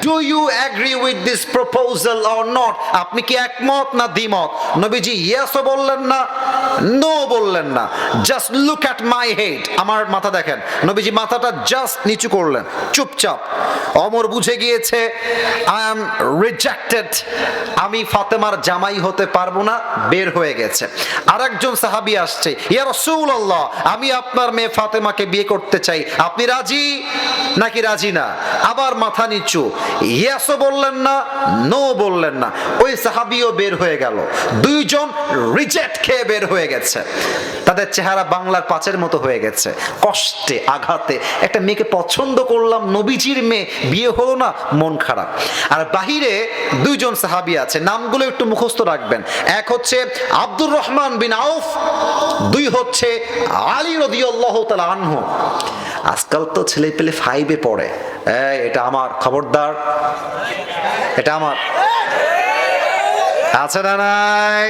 Do you agree with this proposal or not? আপনি কি একমত না দ্বিমত? নবীজি ইয়েসও বললেন না, নো বললেন না, just look at my head, আমার মাথা দেখেন। নবীজি মাথাটা জাস্ট নিচু করলেন, চুপচাপ। ওমর বুঝে গিয়েছে আই অ্যাম রিজেক্টেড, আমি ফাতেমার জামাই হতে পারবো না, বের হয়ে গেছে। আরেকজন সাহাবী আসছে, ইয়া রাসূলুল্লাহ, আমি আপনার মেয়ে ফাতেমাকে বিয়ে করতে চাই, আপনি রাজি নাকি রাজি না? আবার মাথা নিচু, ইয়েসও বললেন না, নো বললেন না। ওই সাহাবীও বের হয়ে গেল, দুইজন রিজেক্ট খেয়ে বের হয়ে গেছে। তাদের চেহারা বাংলার পাঁচের মতো হয়ে গেছে, কষ্টে আঘাতে। একটা মেয়েকে পছন্দ করলাম, নবীজির মেয়ে, বিয়ে হলো না, মন খারাপ। আর বাহিরে দুইজন সাহাবী আছে, নামগুলো একটু মুখস্থ রাখবেন। এক হচ্ছে আব্দুর রহমান বিন আউফ, দুই হচ্ছে আলী রাদিয়াল্লাহু তাআলা আনহু। আজকাল তো ছেলে পেলে 5-এ পড়ে, এটা আমার, খবরদার, এটা আমার, আছে না নাই?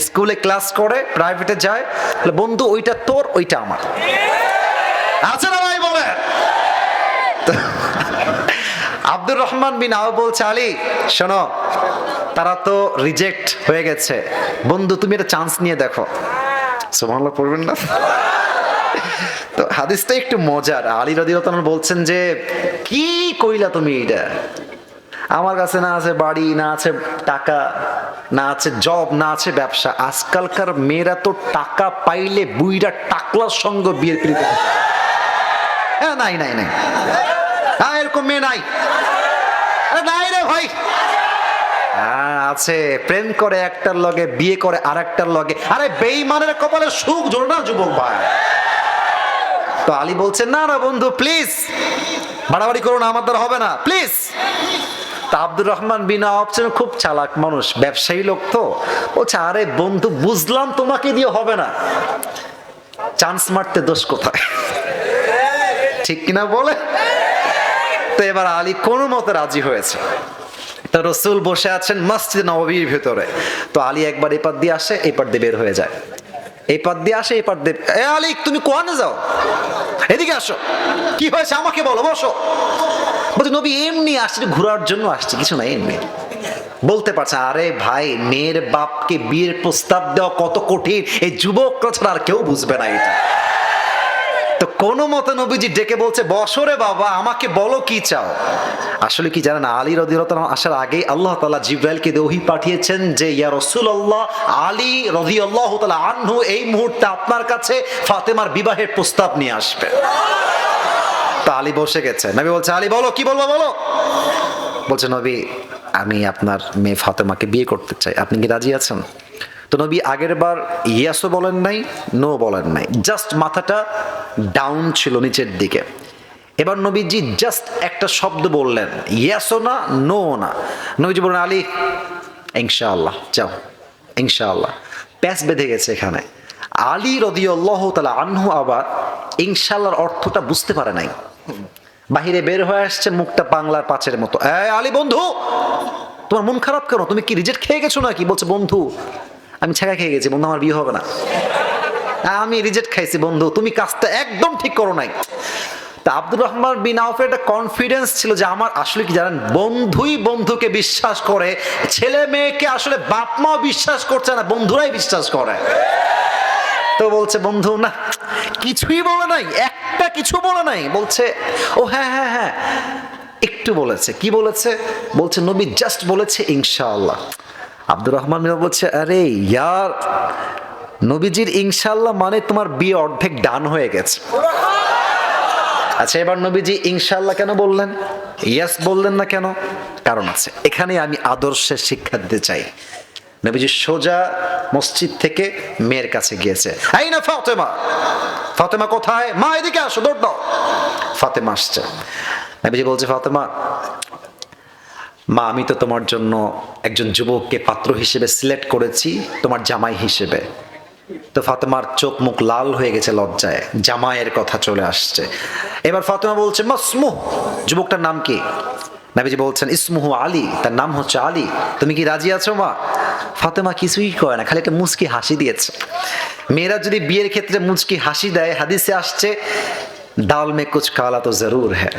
স্কুলে ক্লাস করে, প্রাইভেটে যায়, বন্ধু ওইটা তোর, ওইটা আমার, আছে না নাই? বলে আব্দুর রহমান বিন আউফ বলছে, আলী শোনো, তারা তো রিজেক্ট হয়ে গেছে, বন্ধু তুমি একটা চান্স নিয়ে দেখো। সুবহানাল্লাহ পড়বেন না? তো হাদিসটা একটু মজার। আলী রাদিয়াল্লাহু তাআলা বলছেন যে কি কইলা তুমি এটা? আমার কাছে না আছে বাড়ি, না আছে টাকা, না আছে জব, না আছে ব্যবসা। আজকালকার মেয়েরা তো টাকা পাইলে বুইরা টাকলার সঙ্গে বিয়ের পিড়িতে। হ্যাঁ, নাই নাই নাই, হ্যাঁ এরকম মেয়ে নাই, নাই রে ভাই। আছে, প্রেম করে একটার লগে, বিয়ে করে আরেকটার লগে। আরে বেঈমানের কপালে সুখ জোড়ে না যুবক ভাই। তো আলী বলছেন, না না বন্ধু প্লিজ, বাড়াবাড়ি করো না, আমার দ্বারা হবে না, প্লিজ। তা আব্দুর রহমান বিন আউফ খুব চালাক মানুষ, ব্যবসায়ী লোক, তো বলছে, আরে বন্ধু বুঝলাম তোমাকে দিয়ে হবে না, চান্স মারতে দোষ কোথায়? ঠিক কিনা বলে? তো এবার আলী কোনো মতে রাজি হয়েছে। তো রাসূল বসে আছেন মসজিদ নববীর ভিতরে। তো আলী একবার এই পার দিয়ে আসে, এই পার দিয়ে বের হয়ে যায়, এই পার দিয়ে আসে, এই পার দিয়ে, এ আলী তুমি কোয়ানে যাও, এদিকে আসো, কি হয়েছে আমাকে বলো, বসো। বলছে, নবী এমনি আসছি, ঘোরার জন্য আসছি, কিছু না, এমনি। বলতে পারছে, আরে ভাই মেয়ের বাপকে বিয়ের প্রস্তাব দেওয়া কত কঠিন, এই যুবকরা ছাড়া আর কেউ বুঝবে না এটা। তো কোনো মতে নবীজি ডেকে বলছে, বসরে বাবা, আমাকে বলো কি চাও। আসলে কি জানেন, আলী রাদিয়াল্লাহু তাআলা আসার আগেই আল্লাহ তাআলা জিবরাইলকে ওহী পাঠিয়েছেন যে ইয়া রাসূলুল্লাহ, আলী রাদিয়াল্লাহু তাআলা আনহু এই মুহূর্তে আপনার কাছে ফাতেমার বিবাহের প্রস্তাব নিয়ে আসবে। তো আলী বসে গেছে, নবী বলছে, আলী বলো কি বলবো বলো। বলছে, নবী আমি আপনার মেয়ে ফাতেমাকে বিয়ে করতে চাই, আপনি কি রাজি আছেন? তো নবী আগের বার ইয়েসও বলেন নাই, নো বলেন নাই, জাস্ট মাথাটা ডাউন ছিল নিচের দিকে। এবার নবীজি জাস্ট একটা শব্দ বললেন, ইয়েসও না, নো না। নবীজি বললেন, আলী ইনশাআল্লাহ যাও, ইনশাআল্লাহ। প্যাচ বেঁধে গেছে এখানে। আলী রাদিয়াল্লাহু তাআলা আনহু আবার ইনশাআল্লাহর অর্থটা বুঝতে পারে নাই, বাহিরে বের হয়ে আসছে, মুখটা বাংলার পাঁচের মতো। আলী বন্ধু, তোমার মন খারাপ কেন? তুমি কি রিজেক্ট খেয়ে গেছো নাকি? বলছে, বন্ধু আমি ছেঁকা খেয়ে গেছি বন্ধু, আমার বিয়ে হবে না, আমি রিজেক্ট খাইছি বন্ধু, তুমি কাজটা একদম ঠিক করো নাই। তা আব্দুর রহমান বিন আউফের একটা কনফিডেন্স ছিল যে আমার, আসলে কি জানেন, বন্ধুই বন্ধুকে বিশ্বাস করে, ছেলে মেয়েকে আসলে বাপ মাও বিশ্বাস করছে না, বন্ধুরাই বিশ্বাস করে। তো বলছে, বন্ধু না, কিছুই বলে নাই, একটা কিছু বলে নাই। বলছে, ও হ্যাঁ হ্যাঁ হ্যাঁ একটু বলেছে। কি বলেছে? বলছে, নবী জাস্ট বলেছে ইনশাআল্লাহ। আব্দুর রহমান বলছে, আরে ইয়ার, নবীজির ইনশাআল্লাহ মানে তোমার বিয়ে অর্ধেক ডান হয়ে গেছে। আচ্ছা, এবার নবীজি ইনশাআল্লাহ কেন বললেন, ইয়েস বললেন না কেন? কারণ আছে, এখানে আমি আদর্শের শিক্ষা দিতে চাই। নবীজি সোজা মসজিদ থেকে মেয়ের কাছে গিয়েছে, এই না ফাতেমা, ফাতেমা কোথায়? মা এদিকে আসো, দৌড় দাও। ফাতেমা আসছে। নবীজি বলছে, ফাতেমা, মা আমি তো তোমার জন্য একজন যুবককে পাত্র হিসেবে সিলেক্ট করেছি, তোমার জামাই হিসেবে। তো ফাতেমার চোখ মুখ লাল হয়ে গেছে লজ্জায়, জামাইয়ের কথা চলে আসছে। এবার ফাতেমা বলছে, মাসমুহ, যুবকটার নাম কি? নবীজি বলছেন, ইসমুহু আলী, তার নাম হচ্ছে আলী, তুমি কি রাজি আছো মা? ফাতেমা কিছুই কয় না, খালি একটা মুচকি হাসি দিয়েছে। মেয়েরা যদি বিয়ের ক্ষেত্রে মুচকি হাসি দেয়, হাদিসে আসছে, দাল মে কুছ কালা তো জরুর হ্যায়।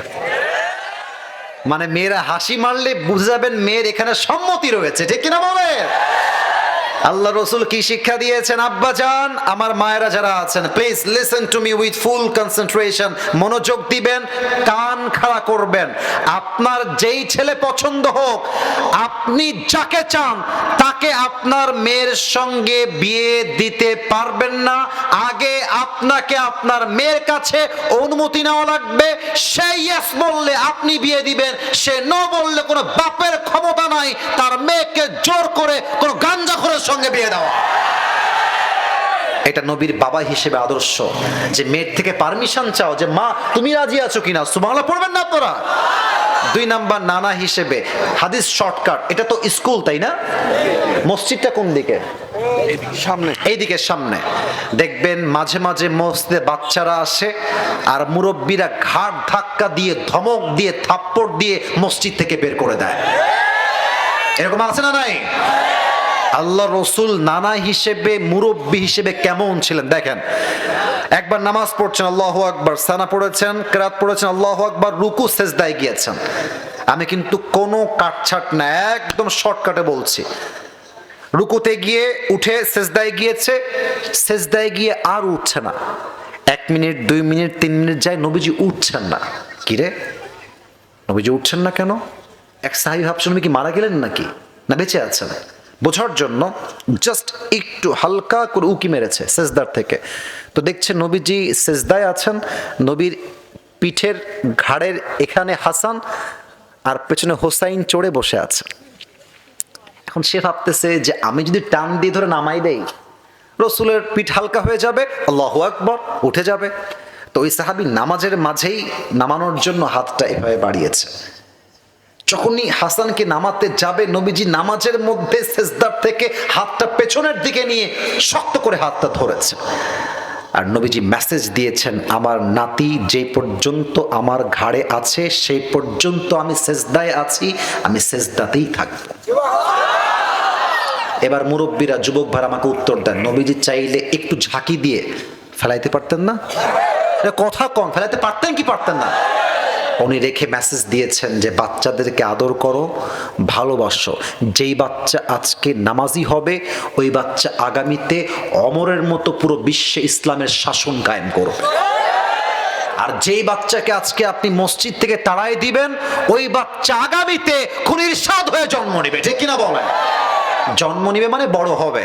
মানে মেয়েরা হাসি মারলে বুঝে যাবেন মেয়ের এখানে সম্মতি রয়েছে, ঠিক কিনা বলে? আল্লাহ রসুল কি শিক্ষা দিয়েছেন? আব্বাজান, আমার মায়েরা যারা আছেন, please listen to me with full concentration, মনোযোগ দিবেন, কান খাড়া করবেন। আপনার যেই ছেলে পছন্দ হোক, আপনি যাকে চান তাকে আপনার মেয়ের সঙ্গে বিয়ে দিতে পারবেন না। আগে আপনাকে আপনার মেয়ের কাছে অনুমতি নেওয়া লাগবে। সে ইয়েস বললে আপনি বিয়ে দিবেন, সে নো বললে কোনো বাপের ক্ষমতা নাই তার মেয়েকে জোর করে কোনো গাঞ্জাখোরের সঙ্গে বিয়ে দেওয়া। এটা নবীর বাবা হিসেবে আদর্শ, যে মেয়ের থেকে পারমিশন চাও যে মা তুমি রাজি আছো কিনা। সুবহানাল্লাহ পড়বেন না আপনারা? 2 নাম্বার নানা হিসেবে, হাদিস শর্টকাট, এটা তো স্কুল তাই না? মসজিদটা কোন দিকে? সামনে, এইদিকে সামনে। দেখবেন মাঝে মাঝে মসজিদে বাচ্চারা আসে আর মুরব্বীরা ঘাট ধাক্কা দিয়ে, ধমক দিয়ে, থাপ্পড় দিয়ে মসজিদ থেকে বের করে দেয়। এরকম আছে না নাই? আল্লাহ রসুল নানা হিসেবে, মুরব্বী হিসেবে কেমন ছিলেন দেখেন। একবার নামাজ পড়ছেন, আল্লাহু আকবার, সানা পড়েছেন, কিরাত পড়েছেন, আল্লাহু আকবার, রুকু সেজদায় গিয়েছেন। আমি কিন্তু কোনো কাটছাট না, একদম শর্টকাটে বলছি। রুকুতে গিয়ে উঠে সেজদায় গিয়েছে, সেজদায় গিয়ে আর উঠছে না। 1 মিনিট, 2 মিনিট, 3 মিনিট যায়, নবীজি উঠছেন না। কিরে, নবীজি উঠছেন না কেন? এক সাহাবী ভাবছেন নবী কি মারা গেলেন নাকি, না বেঁচে আছেন। বোঝার জন্য জাস্ট একটু হালকা করে উকি মেরেছে সেজদার থেকে, তো দেখছে নবীজি সেজদায় আছেন। নবীর পিঠের ঘাড়ের এখানে হাসান আর পেছনে হোসাইন চড়ে বসে আছে। এখন সে ভাবতেছে যে আমি যদি টান দিয়ে ধরে নামাই দেই, রসুলের পিঠ হালকা হয়ে যাবে, আল্লাহু আকবার, উঠে যাবে। তো ওই সাহাবী নামাজের মাঝেই নামানোর জন্য হাতটা এভাবে বাড়িয়েছে। যখনই হাসানকে নামাতে যাবে, নবীজি নামাজের মধ্যে সেজদার থেকে হাতটা পেছনের দিকে নিয়ে শক্ত করে হাতটা ধরেছে। আর নবীজি মেসেজ দিয়েছেন, আমার নাতি যে পর্যন্ত আমার ঘাড়ে আছে সেই পর্যন্ত আমি সেজদায় আছি, আমি সেজদাতেই থাকবো। এবার মুরব্বীরা, যুবক ভাই আমাকে উত্তর দেন, নবীজি চাইলে একটু ঝাঁকি দিয়ে ফেলাইতে পারতেন না? কথা কম, ফেলাইতে পারতেন কি পারতেন না? উনি রেখে মেসেজ দিয়েছেন যে বাচ্চাদেরকে আদর করো, ভালোবাসো। যেই বাচ্চা আজকে নামাজি হবে, ওই বাচ্চা আগামীতে ওমরের মতো পুরো বিশ্বে ইসলামের শাসন কায়েম করবে। আর যেই বাচ্চাকে আজকে আপনি মসজিদ থেকে তাড়াই দিবেন, ওই বাচ্চা আগামীতে খুনির সাদ হয়ে জন্ম নেবে, ঠিক কিনা বলেন? জন্ম নিবে মানে বড় হবে।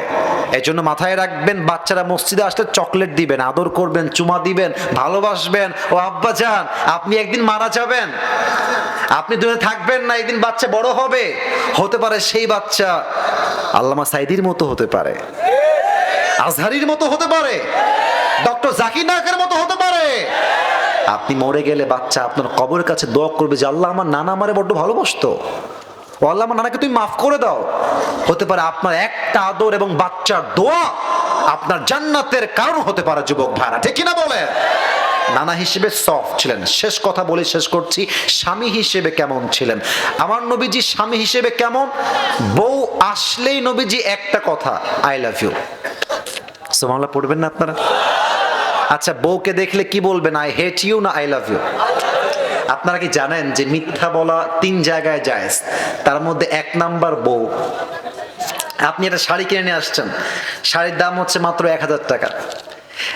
এই জন্য মাথায় রাখবেন, বাচ্চারা মসজিদে আসলে চকলেট দিবেন, আদর করবেন, চুমা দিবেন, ভালোবাসবেন। ও আব্বা যান, আপনি একদিন মারা যাবেন, আপনি দুনিয়ায় থাকবেন না, একদিন বাচ্চা বড় হবে, হতে পারে সেই বাচ্চা আল্লামা সাইদির মতো হতে পারে, আজহারির মতো হতে পারে, ডক্টর জাকির নায়কের মতো হতে পারে। আপনি মরে গেলে বাচ্চা আপনার কবরের কাছে দোয়া করবে যে আল্লাহ আমার নানা আমারে বড্ড ভালোবাসতো, ও আল্লাহ আমার নানাকে তুমি মাফ করে দাও। হতে পারে আপনার একটা আদর এবং বাচ্চার দোয়া আপনার জান্নাতের কারণ হতে পারে, যুবক ভাইরা, ঠিক কিনা বলে? নানা হিসেবে সফট ছিলেন। শেষ কথা বলে শেষ করছি, স্বামী হিসেবে কেমন ছিলেন? আমার নবীজি স্বামী হিসেবে কেমন? বউ আসলেই নবীজি একটা কথা, আই লাভ ইউ। সুবহানাল্লাহ পড়বেন না আপনারা? আচ্ছা, বউকে দেখলে কি বলবেন? আই হেট ইউ না আই লাভ ইউ? আপনারা কি জানেন যে মিথ্যা বলা 3 জায়গায় জায়েজ, তার মধ্যে 1 নাম্বার বউ। আপনি একটা শাড়ি কিনে নিয়ে আসছেন, শাড়ির দাম হচ্ছে মাত্র 1000 টাকা।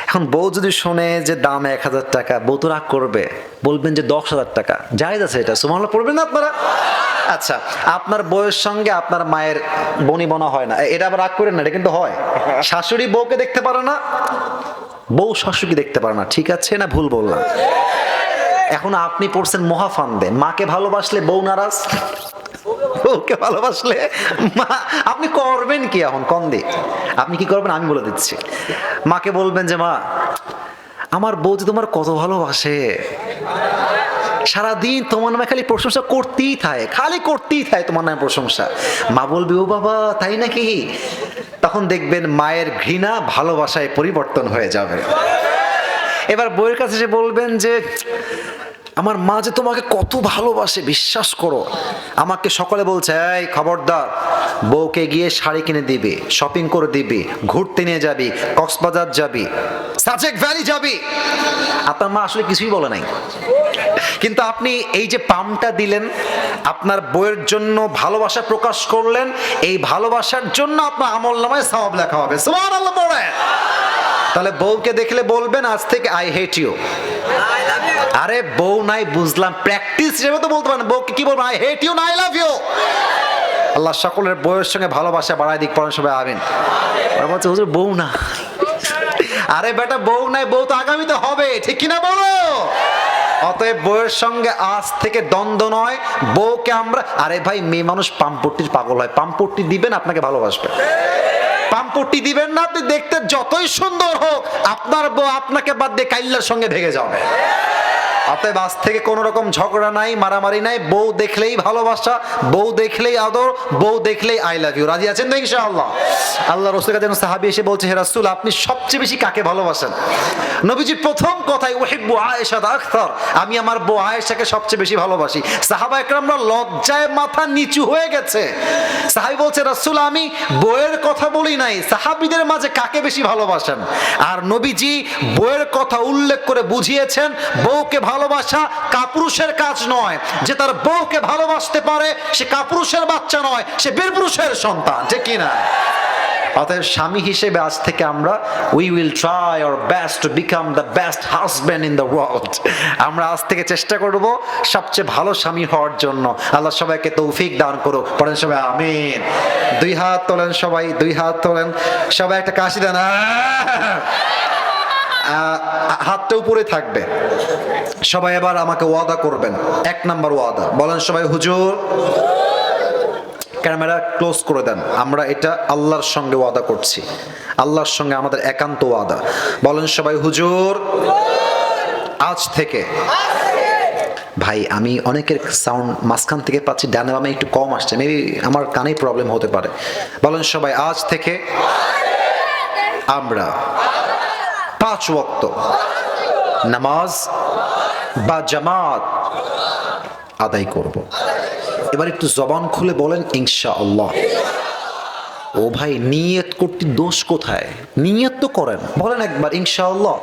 এখন বউ যদি শোনে যে দাম 1000 টাকা, বউ তো রাগ করবে, বলবেন যে 10,000 টাকা। জায়েজ আছে এটা, সুবহানাল্লাহ পড়বেন না আপনারা? আচ্ছা, আপনার বউয়ের সঙ্গে আপনার মায়ের বনিবনা হয় না, এটা আবার রাগ করেন না, এটা কিন্তু হয়। শাশুড়ি বউকে দেখতে পারে না, বউ শাশুড়িকে দেখতে পারে না, ঠিক আছে না ভুল বললাম? এখন আপনি পড়ছেন মহাফান্দে, মাকে ভালোবাসলে বউ নারাজ, বউকে ভালোবাসলে মা। আপনি করবেন কি এখন? কন্দে আপনি কি করবেন আমি বলে দিচ্ছি। মাকে বলবেন যে মা, আমার বউ যে তোমার কত ভালোবাসে, সারাদিন তোমার নামে খালি প্রশংসা করতেই থাকে, খালি করতেই থাকে তোমার নামে প্রশংসা। মা বলবে ও বাবা তাই নাকি? তখন দেখবেন মায়ের ঘৃণা ভালোবাসায় পরিবর্তন হয়ে যাবে। এবার বউয়ের কাছে এসে বলবেন যে আমার মা যে তোমাকে কত ভালোবাসে, বিশ্বাস করো। আমাকে সকালে বলছে, এই খবরদার, বউকে গিয়ে শাড়ি কিনে দিবি, শপিং করে দিবি, ঘুরতে নিয়ে যাবি, কক্সবাজার যাবি, সাজেক ভ্যালি যাবি। আপনার মা আসলে কিছুই বলে নাই, কিন্তু আপনি এই যে পামটা দিলেন, আপনার বউয়ের জন্য ভালোবাসা প্রকাশ করলেন, এই ভালোবাসার জন্য আপনার আমলনামায় সওয়াব লেখা হবে। সুবহানাল্লাহ পড়ে। তাহলে বউকে দেখলে বলবেন আজ থেকে আই হেট ইউ। আরে বউ নাই বুঝলাম, প্র্যাকটিস হিসেবে তো বলতে পারেন। বউকে কি বলবেন? আই হেট ইউ না আই লাভ ইউ। আল্লাহ সকলের বউয়ের সঙ্গে ভালোবাসা বাড়ায় দিক, পড়েন সবাই আমিন। আর বলছে হুজুর বউ না। আরে বেটা বউ নাই, বউ তো আগামীতে হবে, ঠিক কিনা বলো? অতএব বউয়ের সঙ্গে আজ থেকে দ্বন্দ্ব নয়। বউকে আমরা, আরে ভাই মেয়ে মানুষ পাম্পট্টির পাগল হয়, পাম্পট্টি দিবেন আপনাকে ভালোবাসবে। পাম্পট্টি দিবেন না, আপনি দেখতে যতই সুন্দর হোক, আপনার বউ আপনাকে বাদ দিয়ে কাইল্লার সঙ্গে ভেগে যাবে। অতএব আজ থেকে কোনো রকম ঝগড়া নাই, মারামারি নাই। বউ দেখলেই ভালোবাসা, বউ দেখলেই আদর, বউ দেখলেই আই লাভ ইউ। রাজি আছেন তো ইনশাআল্লাহ? আল্লাহ রাসূলের কাছে সাহাবী এসে বলছে, হে রাসূল আপনি সবচেয়ে বেশি কাকে ভালোবাসেন? নবীজি প্রথম কথাই উহিব্বু আয়েশা আকসার, আমি আমার বউ আয়েশাকে সবচেয়ে বেশি ভালোবাসি। সাহাবা একরামরা লজ্জায় মাথা নিচু হয়ে গেছে। সাহাবী বলছে, রাসূল আমি বউয়ের কথা বলি নাই, সাহাবীদের মাঝে কাকে বেশি ভালোবাসেন? আর নবীজি বউয়ের কথা উল্লেখ করে বুঝিয়েছেন বউকে ভালোবাসা কাপুরুষের কাজ নয়। যে তার বউকে ভালোবাসতে পারে সে কাপুরুষের বাচ্চা নয়, সে বীরপুরুষের সন্তান, ঠিক কিনা? অতএব স্বামী হিসেবে আজ থেকে আমরা we will try our best to become the best husband in the world. আমরা আজ থেকে চেষ্টা করব সবচেয়ে ভালো স্বামী হওয়ার জন্য। আল্লাহ সবাইকে তৌফিক দান করুক, পড়েন সবাই আমিন। দুই হাত তোলেন সবাই, দুই হাত তোলেন সবাই, একটা কাশি দেন। হাতটা উপরে থাকবে। সবাই এবার আমাকে ওয়াদা করবেন, 1 নাম্বার ওয়াদা বলেন সবাই, হুজুর ক্যামেরা ক্লোজ করে দেন, আমরা এটা আল্লাহর সঙ্গে ওয়াদা করছি, আল্লাহর সঙ্গে আমাদের একান্ত ওয়াদা। বলেন সবাই, হুজুর আজ থেকে। ভাই আমি অনেকের সাউন্ড মাঝখান থেকে পাচ্ছি, ডানে বামে একটু কম আসছে, মেবি আমার কানে প্রবলেম হতে পারে। বলেন সবাই, আজ থেকে আমরা 5 ওয়াক্ত নামাজ বা জামাত আদায় করব। এবার একটু জবান খুলে বলেন ইনশাআল্লাহ। ও ভাই নিয়ত করতে দোষ কোথায়? নিয়ত তো করেন, বলেন একবার ইনশাআল্লাহ।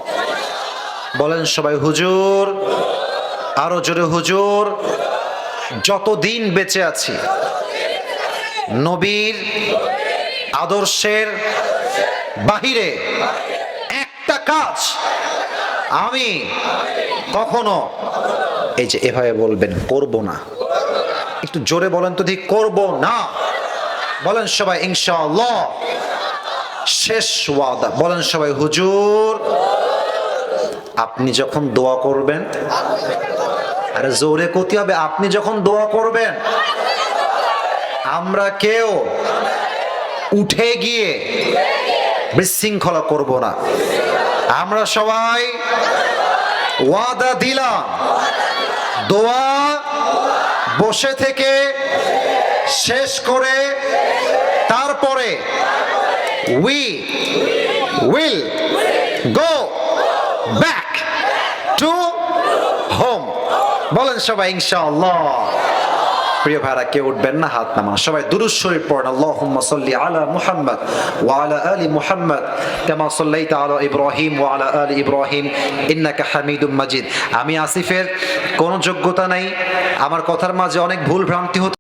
বলেন সবাই, হুজুর আরো জোরে, হুজুর যতদিন বেঁচে আছি নবীর আদর্শের বাহিরে একটা কাজ আমি কখনো, এই যে এভাবে বলবেন, করব না। একটু জোরে বলেন তো, ঠিক করব না। বলেন সবাই ইনশাআল্লাহ। শেষ ওয়াদা, বলেন সবাই, হুজুর আপনি যখন দোয়া করবেন, আরে জোরে করতে হবে, আপনি যখন দোয়া করবেন আমরা কেউ উঠে গিয়ে বিশৃঙ্খলা করব না। আমরা সবাই ওয়াদা দিলাম, দোয়া বসে থেকে শেষ করে তারপরে we will go back to home। বলেন সবাই ইনশাআল্লাহ। প্রিয় ভাইরা কেউ উঠবেন না, হাত নামান। সবাই দুরূদ শরীফ পড়েন, আল্লাহুম্মা সাল্লি আলা মুহাম্মদ ওয়া আলা আলি মুহাম্মদ কামা সাল্লাইতা আলা ইব্রাহিম ওয়া আলা আলি ইব্রাহিম ইন্নাকা হামিদুম মাজিদ। আমি আসিফের কোনো যোগ্যতা নাই, আমার কথার মাঝে অনেক ভুল ভ্রান্তি হতে